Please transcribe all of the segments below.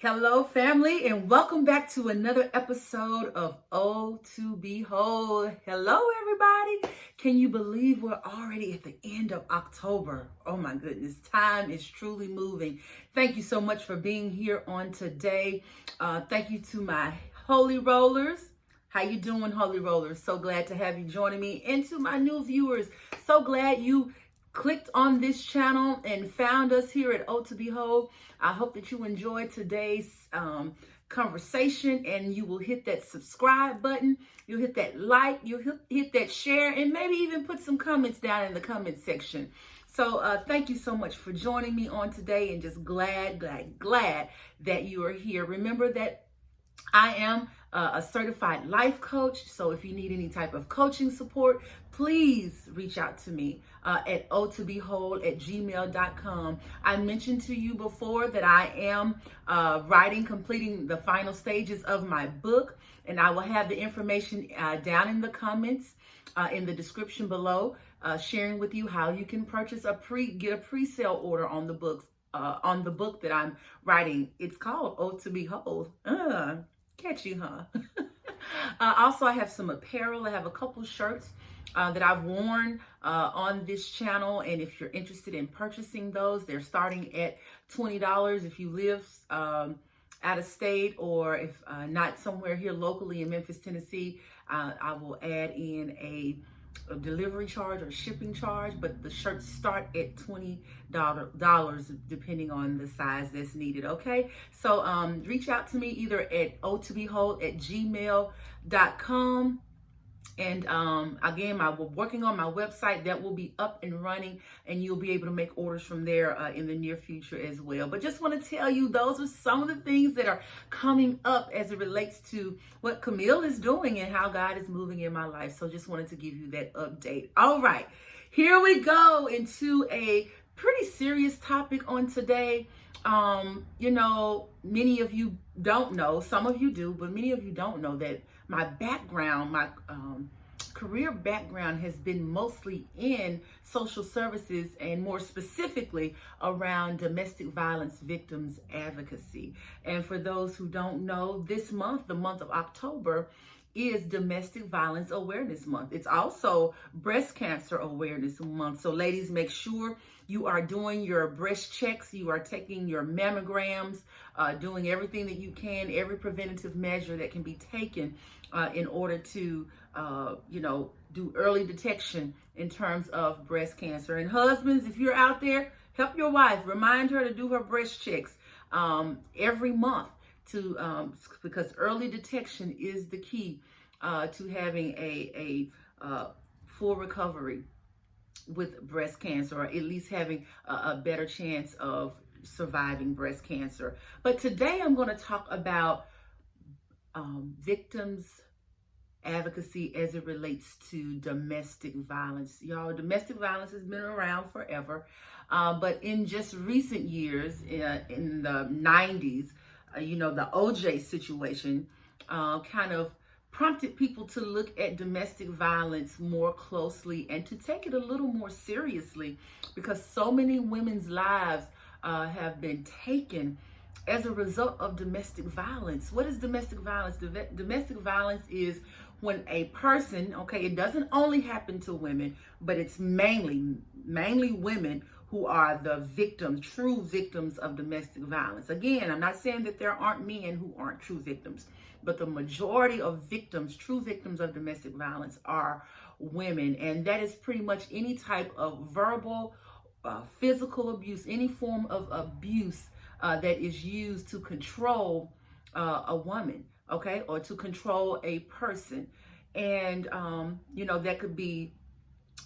Hello, family, and welcome back to another episode of O to Behold. Hello, everybody. Can you believe we're already at the end of October? Oh my goodness, time is truly moving. Thank you so much for being here on today. Thank you to my Holy Rollers. How you doing, Holy Rollers? So glad to have you joining me. And to my new viewers, so glad you clicked on this channel and found us here at O to Behold. I hope that you enjoyed today's conversation, and you will hit that subscribe button, you'll hit that like, you'll hit that share, and maybe even put some comments down in the comment section. So thank you so much for joining me on today, and just glad that you are here. Remember that I am a certified life coach, so if you need any type of coaching support, please reach out to me at otobehold@gmail.com. I mentioned to you before that I am completing the final stages of my book, and I will have the information down in the comments, in the description below, sharing with you how you can purchase get a pre-sale order on the book that I'm writing. It's called O to Behold. Catchy, huh? Also, I have some apparel. I have a couple shirts that I've worn on this channel, and if you're interested in purchasing those, they're starting at $20 if you live out of state, or if not somewhere here locally in Memphis, Tennessee. I will add in a delivery charge or shipping charge, but the shirts start at $20 depending on the size that's needed. Okay, so reach out to me either at otobehold@gmail.com. And again, we're working on my website that will be up and running, and you'll be able to make orders from there in the near future as well. But just want to tell you, those are some of the things that are coming up as it relates to what Camille is doing and how God is moving in my life. So just wanted to give you that update. All right, here we go into a pretty serious topic on today. Many of you don't know, some of you do, but many of you don't know that my background, my career background has been mostly in social services, and more specifically around domestic violence victims advocacy. And for those who don't know, this month, the month of October, is Domestic Violence Awareness Month. It's also Breast Cancer Awareness Month. So ladies, make sure you are doing your breast checks, you are taking your mammograms, doing everything that you can, every preventative measure that can be taken in order to, do early detection in terms of breast cancer. And husbands, if you're out there, help your wife, remind her to do her breast checks every month, because early detection is the key to having a full recovery with breast cancer, or at least having a better chance of surviving breast cancer. But today I'm going to talk about victims advocacy as it relates to domestic violence. Y'all, domestic violence has been around forever, but in just recent years, in the 90s, the OJ situation kind of prompted people to look at domestic violence more closely and to take it a little more seriously, because so many women's lives have been taken as a result of domestic violence. What is domestic violence? Domestic violence is when a person, okay, it doesn't only happen to women, but it's mainly women who are the victims, true victims of domestic violence. Again, I'm not saying that there aren't men who aren't true victims, but the majority of victims, true victims of domestic violence, are women. And that is pretty much any type of verbal, physical abuse, any form of abuse that is used to control a woman, okay, or to control a person. And, that could be,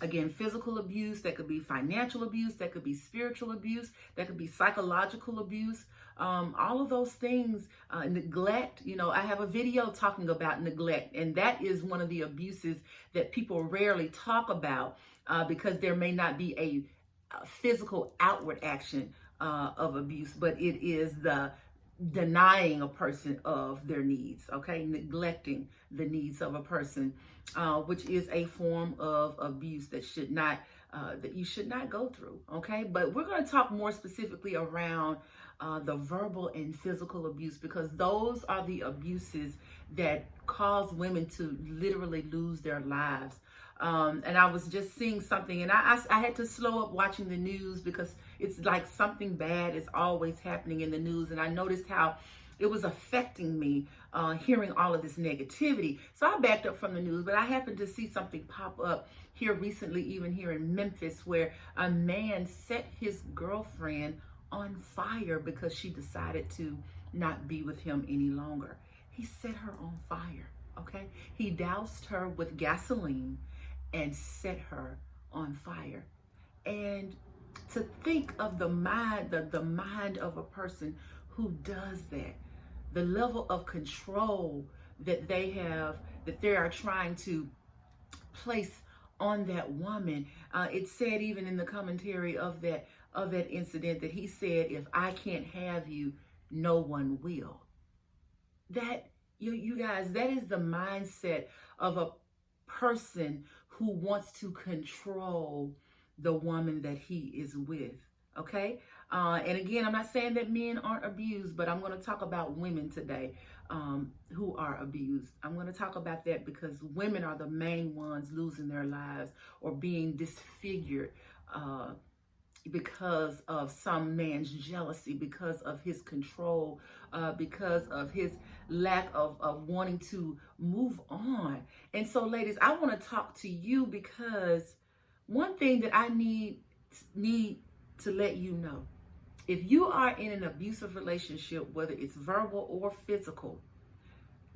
again, physical abuse, that could be financial abuse, that could be spiritual abuse, that could be psychological abuse, all of those things, neglect. I have a video talking about neglect, and that is one of the abuses that people rarely talk about because there may not be a physical outward action of abuse, but it is the denying a person of their needs, okay? Neglecting the needs of a person, which is a form of abuse that should not that you should not go through, okay? But we're going to talk more specifically around the verbal and physical abuse, because those are the abuses that cause women to literally lose their lives. And I was just seeing something, and I had to slow up watching the news, because it's like something bad is always happening in the news. And I noticed how it was affecting me hearing all of this negativity. So I backed up from the news, but I happened to see something pop up here recently, even here in Memphis, where a man set his girlfriend on fire because she decided to not be with him any longer. He set her on fire, okay? He doused her with gasoline and set her on fire. And to think of the mind of a person who does that, the level of control that they are trying to place on that woman. It said even in the commentary of that incident that he said, if I can't have you, no one will. That, you guys, that is the mindset of a person who wants to control the woman that he is with, okay? And again, I'm not saying that men aren't abused, but I'm going to talk about women today who are abused. I'm going to talk about that because women are the main ones losing their lives or being disfigured because of some man's jealousy, because of his control, because of his lack of wanting to move on. And so, ladies, I want to talk to you because one thing that I need to let you know, if you are in an abusive relationship, whether it's verbal or physical,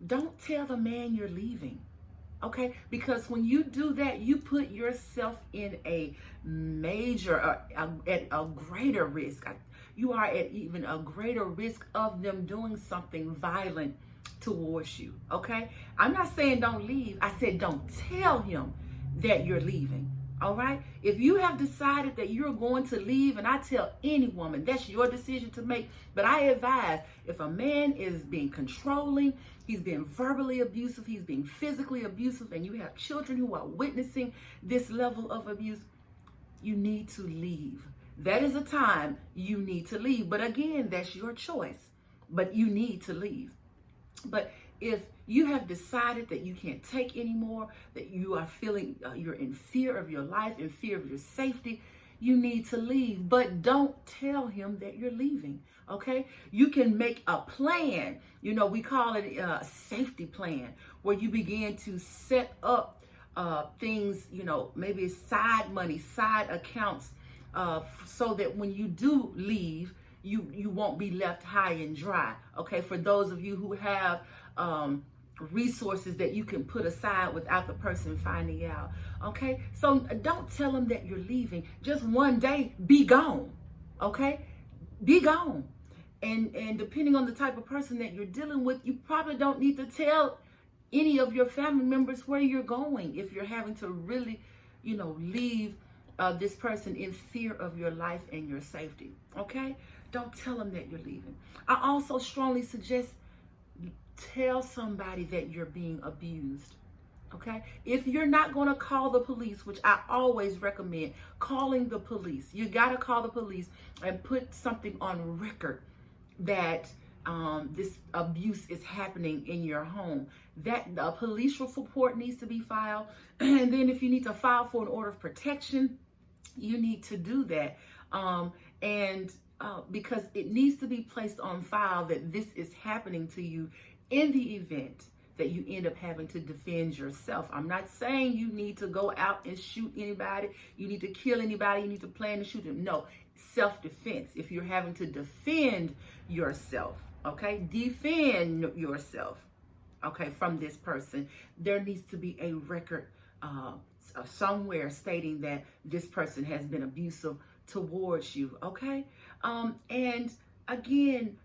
don't tell the man you're leaving. Okay, because when you do that, you put yourself in a major, at a greater risk. You are at even a greater risk of them doing something violent towards you. Okay, I'm not saying don't leave. I said don't tell him that you're leaving. All right, if you have decided that you're going to leave, and I tell any woman that's your decision to make, but I advise, if a man is being controlling, he's being verbally abusive, he's being physically abusive, and you have children who are witnessing this level of abuse, you need to leave. That is a time you need to leave. But again, that's your choice, but you need to leave. But if you have decided that you can't take anymore, that you are feeling you're in fear of your life, in fear of your safety, you need to leave. But don't tell him that you're leaving, okay? You can make a plan. You know, we call it a safety plan, where you begin to set up things, you know, maybe side money, side accounts, so that when you do leave, you won't be left high and dry, okay? For those of you who have resources that you can put aside without the person finding out, okay? So don't tell them that you're leaving. Just one day, be gone, okay? Be gone. And depending on the type of person that you're dealing with, you probably don't need to tell any of your family members where you're going if you're having to really, you know, leave this person in fear of your life and your safety, okay? Don't tell them that you're leaving. I also strongly suggest tell somebody that you're being abused, okay? If you're not going to call the police, which I always recommend calling the police, you got to call the police and put something on record that this abuse is happening in your home. That a police report needs to be filed. And then if you need to file for an order of protection, you need to do that. Because it needs to be placed on file that this is happening to you in the event that you end up having to defend yourself. I'm not saying you need to go out and shoot anybody. You need to kill anybody. You need to plan to shoot them. No, self-defense. If you're having to defend yourself, okay, defend yourself, okay, from this person, there needs to be a record somewhere stating that this person has been abusive towards you, okay? And again,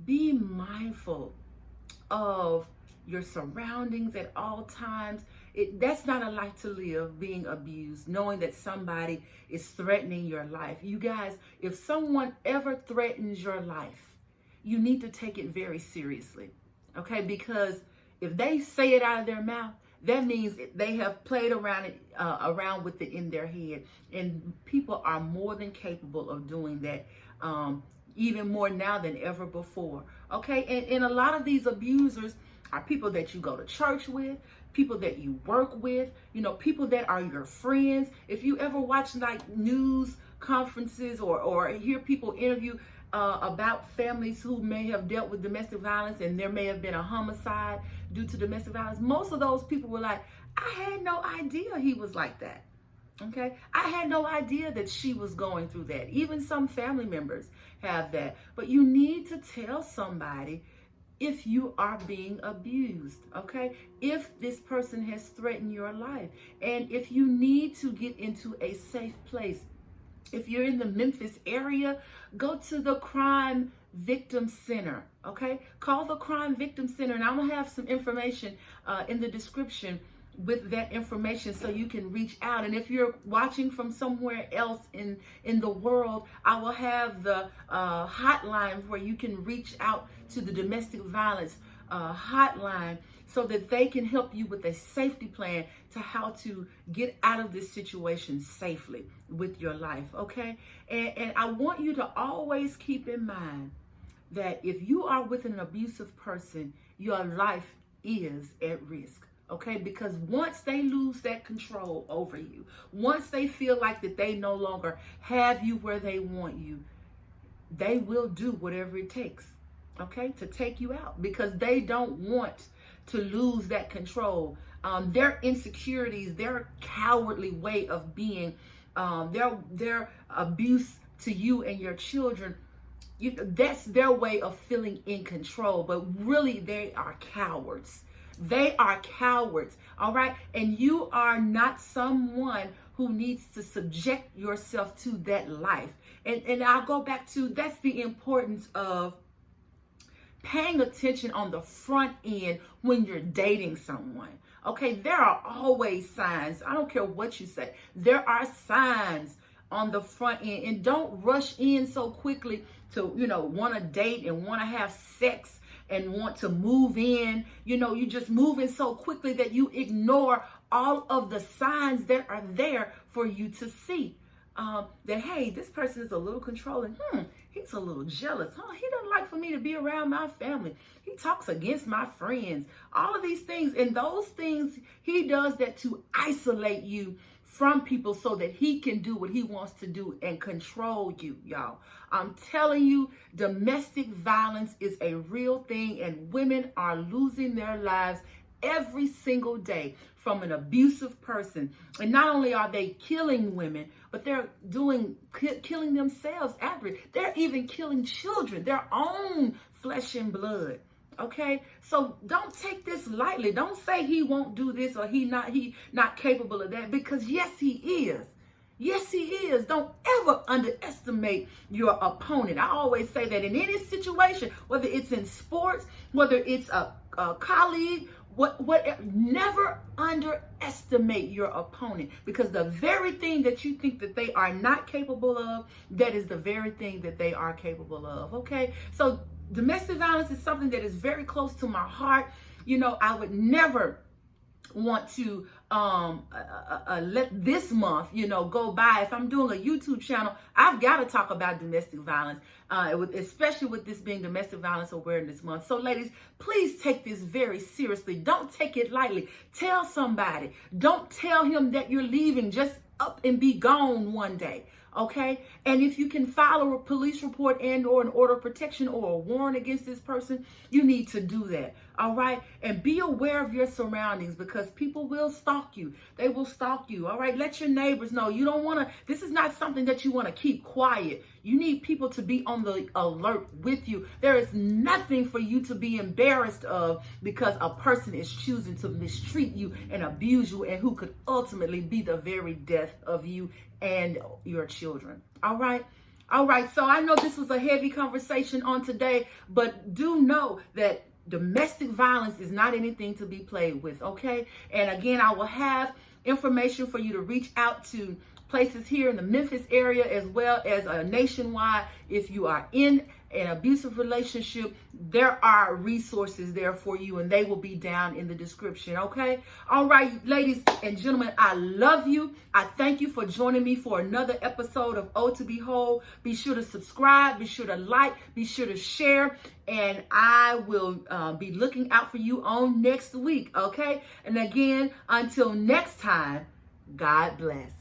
be mindful of your surroundings at all times. That's not a life to live, being abused, knowing that somebody is threatening your life. You guys, if someone ever threatens your life, you need to take it very seriously, okay? Because if they say it out of their mouth, that means they have played around with it in their head. And people are more than capable of doing that, even more now than ever before. Okay, and a lot of these abusers are people that you go to church with, people that you work with, people that are your friends. If you ever watch like news conferences or hear people interview about families who may have dealt with domestic violence and there may have been a homicide due to domestic violence, most of those people were like, I had no idea he was like that. Okay, I had no idea that she was going through that. Even some family members have that. But you need to tell somebody if you are being abused, okay? If this person has threatened your life, and if you need to get into a safe place. If you're in the Memphis area, go to the Crime Victim Center, okay? Call the Crime Victim Center, and I'm gonna have some information in the description with that information so you can reach out. And if you're watching from somewhere else in the world, I will have the hotline where you can reach out to the domestic violence hotline so that they can help you with a safety plan to how to get out of this situation safely with your life, okay? And I want you to always keep in mind that if you are with an abusive person, your life is at risk. Okay, because once they lose that control over you, once they feel like that they no longer have you where they want you, they will do whatever it takes, okay, to take you out, because they don't want to lose that control. Their insecurities, their cowardly way of being, their abuse to you and your children, that's their way of feeling in control, but really they are cowards. They are cowards, all right? And you are not someone who needs to subject yourself to that life. And I'll go back to, that's the importance of paying attention on the front end when you're dating someone. Okay, there are always signs. I don't care what you say. There are signs on the front end, and don't rush in so quickly to, want to date and want to have sex and want to move in. You just moving so quickly that you ignore all of the signs that are there for you to see. That, hey, this person is a little controlling. He's a little jealous. He doesn't like for me to be around my family. He talks against my friends. All of these things. And those things, he does that to isolate you from people so that he can do what he wants to do and control you, y'all. I'm telling you, domestic violence is a real thing, and women are losing their lives every single day from an abusive person. And not only are they killing women, but they're killing themselves after it. They're even killing children, their own flesh and blood. Okay, so don't take this lightly. Don't say he won't do this or he not capable of that, because yes, he is. Yes, he is. Don't ever underestimate your opponent. I always say that in any situation, whether it's in sports, whether it's a colleague, whatever, never underestimate your opponent, because the very thing that you think that they are not capable of, that is the very thing that they are capable of. Okay, so domestic violence is something that is very close to my heart. I would never want to let this month, go by. If I'm doing a YouTube channel, I've got to talk about domestic violence, especially with this being Domestic Violence Awareness Month. So ladies, please take this very seriously. Don't take it lightly. Tell somebody. Don't tell him that you're leaving just up and be gone one day. Okay, and if you can file a police report and or an order of protection or a warrant against this person, you need to do that. All right, and be aware of your surroundings, because people will stalk you. They will stalk you. All right, let your neighbors know. You don't want to, this is not something that you want to keep quiet. You need people to be on the alert with you. There is nothing for you to be embarrassed of, because a person is choosing to mistreat you and abuse you, and who could ultimately be the very death of you and your children. All right. So I know this was a heavy conversation on today, but do know that domestic violence is not anything to be played with. Okay. And again, I will have information for you to reach out to places here in the Memphis area, as well as nationwide. If you are in an abusive relationship, there are resources there for you, and they will be down in the description. Okay. All right, ladies and gentlemen, I love you. I thank you for joining me for another episode of O to Behold. Be sure to subscribe, be sure to like, be sure to share, and I will be looking out for you on next week. Okay. And again, until next time, God bless.